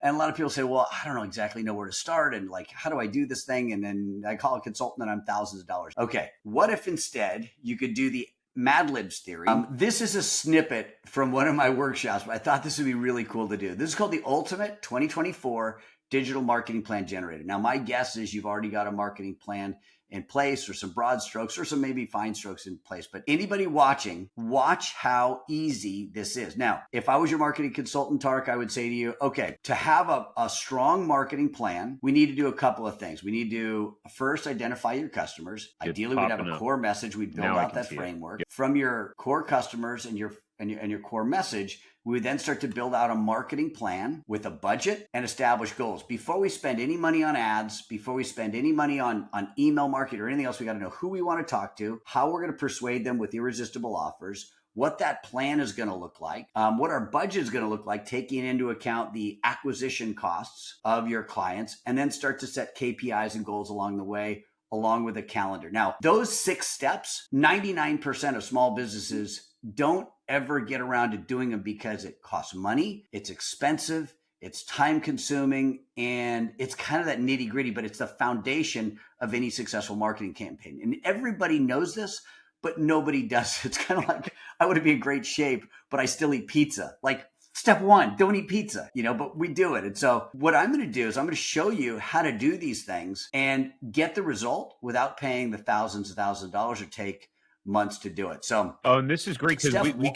And a lot of people say, well, I don't know exactly know where to start. And like, how do I do this thing? And then I call a consultant and I'm thousands of dollars. Okay. What if instead you could do the Mad Libs theory? This is a snippet from one of my workshops, but I thought this would be really cool to do. This is called the Ultimate 2024 Digital Marketing Plan Generator. Now, my guess is you've already got a marketing plan in place, or some broad strokes, or some maybe fine strokes in place. But anybody watching, watch how easy this is. Now, if I was your marketing consultant, Tariq, I would say to you, okay, to have a strong marketing plan, we need to do a couple of things. We need to first identify your customers. Ideally, we'd have a core message. We'd build out that framework from your core customers and your core message. We would then start to build out a marketing plan with a budget and establish goals. Before we spend any money on ads, before we spend any money on email marketing or anything else, we got to know who we want to talk to, how we're going to persuade them with irresistible offers, what that plan is going to look like, what our budget is going to look like, taking into account the acquisition costs of your clients, and then start to set KPIs and goals along the way, along with a calendar. Now, those 6 steps, 99% of small businesses don't ever get around to doing them because it costs money, it's expensive, it's time consuming, and it's kind of that nitty gritty, but it's the foundation of any successful marketing campaign. And everybody knows this, but nobody does. It's kind of like, I want to be in great shape, but I still eat pizza. Like, step 1, don't eat pizza, but we do it. And so what I'm going to do is I'm going to show you how to do these things and get the result without paying the thousands of dollars or take months to do it. So, and this is great because we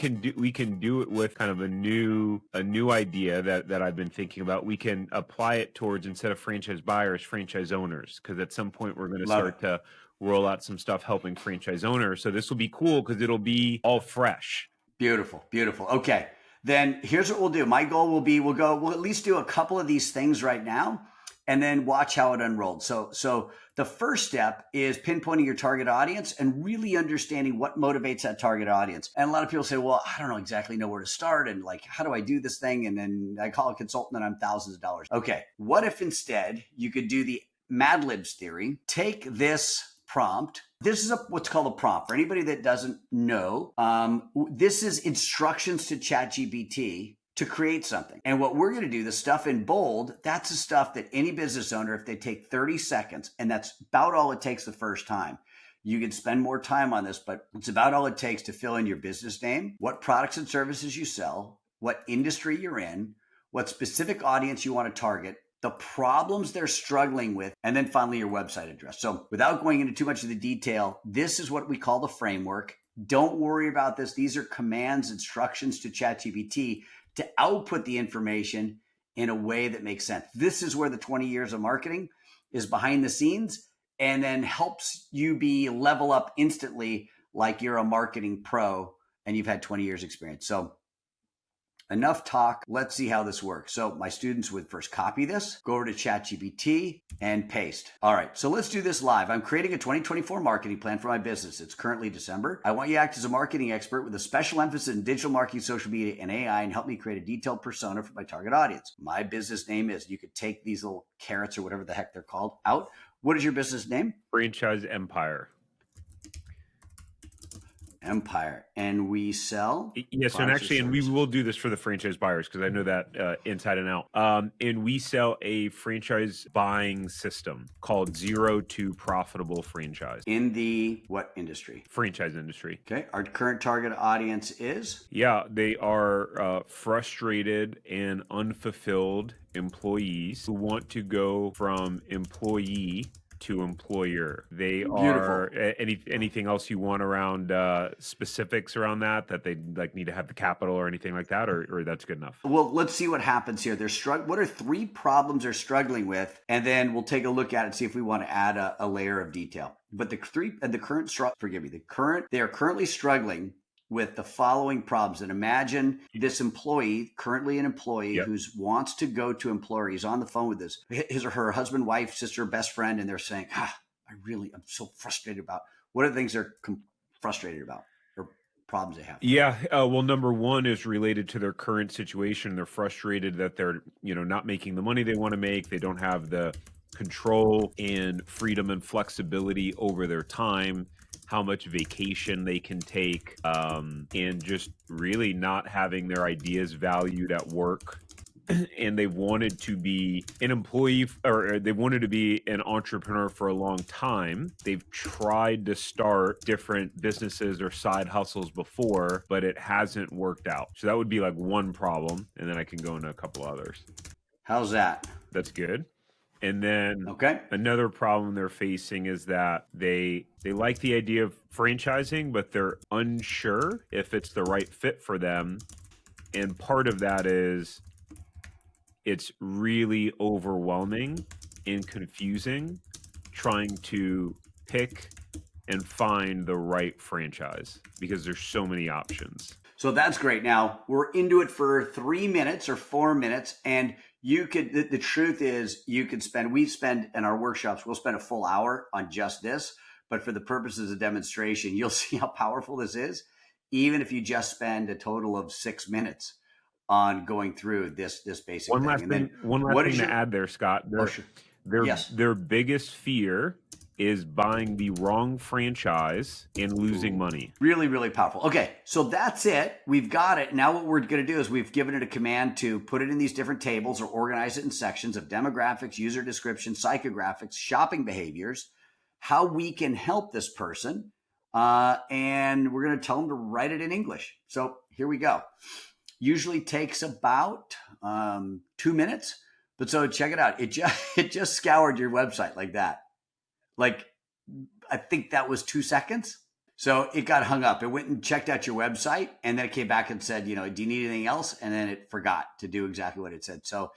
can do it with kind of a new idea that I've been thinking about. We can apply it towards, instead of franchise buyers, franchise owners, because at some point we're going to start to roll out some stuff helping franchise owners. So this will be cool because it'll be all fresh. Beautiful. Okay. Then here's what we'll do. My goal will be, we'll at least do a couple of these things right now and then watch how it unrolls. So the first step is pinpointing your target audience and really understanding what motivates that target audience. And a lot of people say, well, I don't know exactly know where to start. And like, how do I do this thing? And then I call a consultant and I'm thousands of dollars. Okay. What if instead you could do the Mad Libs theory, take this prompt. This is what's called a prompt. For anybody that doesn't know, this is instructions to ChatGPT to create something. And what we're going to do, the stuff in bold, that's the stuff that any business owner, if they take 30 seconds, and that's about all it takes the first time. You can spend more time on this, but it's about all it takes to fill in your business name, what products and services you sell, what industry you're in, what specific audience you want to target, the problems they're struggling with, and then finally your website address. So without going into too much of the detail, this is what we call the framework. Don't worry about this. These are commands, instructions to ChatGPT to output the information in a way that makes sense. This is where the 20 years of marketing is behind the scenes and then helps you be level up instantly like you're a marketing pro and you've had 20 years experience. So enough talk. Let's see how this works. So my students would first copy this, go over to ChatGPT and paste. All right, so let's do this live. I'm creating a 2024 marketing plan for my business. It's currently December. I want you to act as a marketing expert with a special emphasis in digital marketing, social media, and AI, and help me create a detailed persona for my target audience. My business name is, you could take these little carrots or whatever the heck they're called out. What is your business name? Franchise Empire. And we sell. Yes, and actually, and we will do this for the franchise buyers because I know that inside and out. And we sell a franchise buying system called Zero to Profitable Franchise. In the what industry? Franchise industry. Okay. Our current target audience is? Yeah, they are frustrated and unfulfilled employees who want to go from employee to employer. They are anything else you want around specifics around that they like need to have the capital or anything like that, or that's good enough? Well, let's see what happens here. What are 3 problems they're struggling with? And then we'll take a look at it and see if we want to add a layer of detail. But they are currently struggling with the following problems. And imagine this employee, currently an employee who wants to go to employer. He's on the phone with his or her husband, wife, sister, best friend, and they're saying, I'm so frustrated about. What are the things they're frustrated about or problems they have? Yeah. Well, number 1 is related to their current situation. They're frustrated that they're, not making the money they want to make. They don't have the control and freedom and flexibility over their time, how much vacation they can take, and just really not having their ideas valued at work and they wanted to be an employee, or they wanted to be an entrepreneur for a long time. They've tried to start different businesses or side hustles before, but it hasn't worked out. So that would be like one problem. And then I can go into a couple others. How's that? That's good. And then Okay. another problem they're facing is that they like the idea of franchising, but they're unsure if it's the right fit for them. And part of that is it's really overwhelming and confusing trying to pick and find the right franchise because there's so many options. So that's great. Now we're into it for 3 minutes or 4 minutes, and you could, the truth is we spend in our workshops, we'll spend a full hour on just this, but for the purposes of demonstration, you'll see how powerful this is, even if you just spend a total of 6 minutes on going through this basic One thing. last thing to add there, Scott. Their biggest fear is buying the wrong franchise and losing money. Really, really powerful. Okay, so that's it. We've got it. Now what we're going to do is we've given it a command to put it in these different tables or organize it in sections of demographics, user description, psychographics, shopping behaviors, how we can help this person, and we're going to tell them to write it in English. So here we go. Usually takes about 2 minutes, but so check it out. It just scoured your website like that. Like, I think that was 2 seconds. So it got hung up. It went and checked out your website, and then it came back and said, do you need anything else? And then it forgot to do exactly what it said. So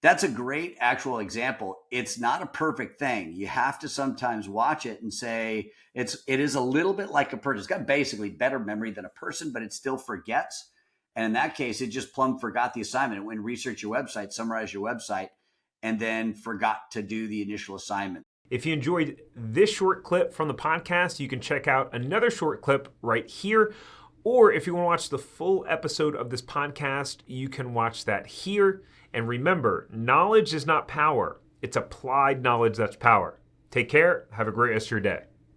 that's a great actual example. It's not a perfect thing. You have to sometimes watch it and say, it is a little bit like a person. It's got basically better memory than a person, but it still forgets. And in that case, it just plumb forgot the assignment. It went and researched your website, summarized your website, and then forgot to do the initial assignment. If you enjoyed this short clip from the podcast, you can check out another short clip right here. Or if you want to watch the full episode of this podcast, you can watch that here. And remember, knowledge is not power. It's applied knowledge that's power. Take care. Have a great rest of your day.